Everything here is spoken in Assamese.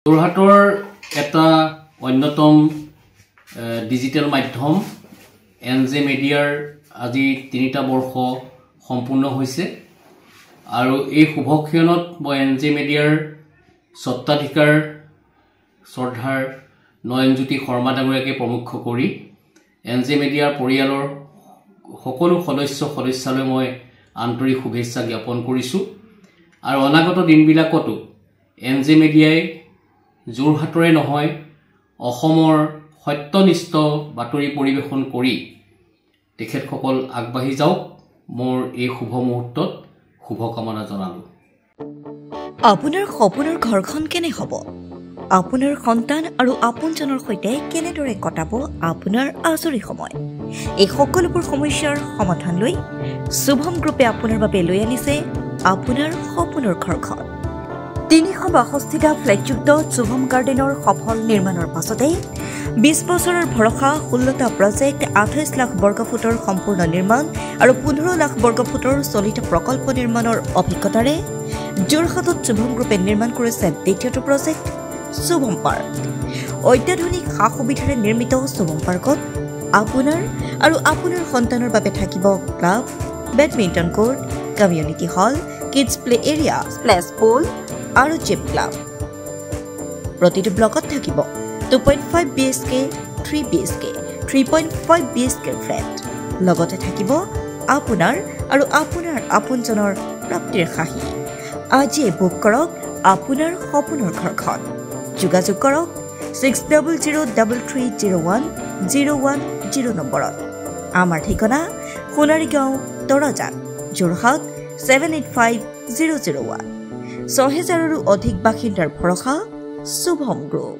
যোৰহাটৰ এটা অন্যতম ডিজিটেল মাধ্যম এনজে মিডিয়াৰ আজি 3টা বৰ্ষ সম্পূৰ্ণ হৈছে আৰু এই শুভক্ষণত মই এনজে মিডিয়াৰ সত্তাধিকাৰ শ্ৰদ্ধাৰ নয়নজ্যোতি শৰ্মা ডাঙৰীয়াকে প্ৰমুখ কৰি এনজে মিডিয়াৰ পৰিয়ালৰ সকলো সদস্যলৈ মই আন্তৰিক শুভেচ্ছা জ্ঞাপন কৰিছো আৰু অনাগত দিনবিলাকতো এনজে মিডিয়াই যোৰহাটৰে নহয় অসমৰ সত্যনিষ্ঠ বাতৰি পৰিবেশন কৰি তেখেতসকল আগবাঢ়ি যাওক মোৰ এই শুভ মুহূৰ্তত শুভকামনা জনালো আপোনাৰ সপোনৰ ঘৰখন কেনে হ'ব আপোনাৰ সন্তান আৰু আপোনজনৰ সৈতে কেনেদৰে কটাব আপোনাৰ আজৰি সময় এই সকলোবোৰ সমস্যাৰ সমাধান লৈ শুভম গ্ৰুপে আপোনাৰ বাবে লৈ আনিছে আপোনাৰ সপোনৰ ঘৰখন 362টা ফ্লেটযুক্ত শুভম গাৰ্ডেনৰ সফল নিৰ্মাণৰ পাছতে 20 বছৰৰ ভৰসা 16টা প্ৰজেক্ট 28 লাখ বৰ্গফুটৰ সম্পূৰ্ণ নিৰ্মাণ আৰু 15 লাখ বৰ্গফুটৰ চলিত প্ৰকল্প নিৰ্মাণৰ অভিজ্ঞতাৰে যোৰহাটত শুভম গ্ৰুপে নিৰ্মাণ কৰিছে দ্বিতীয়টো প্ৰজেক্ট শুভম পাৰ্ক অত্যাধুনিক সা-সুবিধাৰে নিৰ্মিত শুভম পাৰ্কত আপোনাৰ আৰু আপোনাৰ সন্তানৰ বাবে থাকিব club badminton court community hall kids play area splash pool আৰু জিম ক্লাব প্ৰতিটো ব্লকত থাকিব 2.5 BHK 3 BHK 3.5 BHK ফ্লেট লগতে থাকিব আপোনাৰ আৰু আপোনাৰ আপোনজনৰ প্ৰাপ্তিৰ সাহী আজি বুক কৰক আপোনাৰ সপোনৰ ঘৰখন যোগাযোগ কৰক 60030101 নম্বৰত আমাৰ ঠিকনা সোণাৰীগাঁও তৰাজান যোৰহাট 785001 6000ৰো অধিক বাসিন্দাৰ ভৰসা শুভম গ্ৰুপ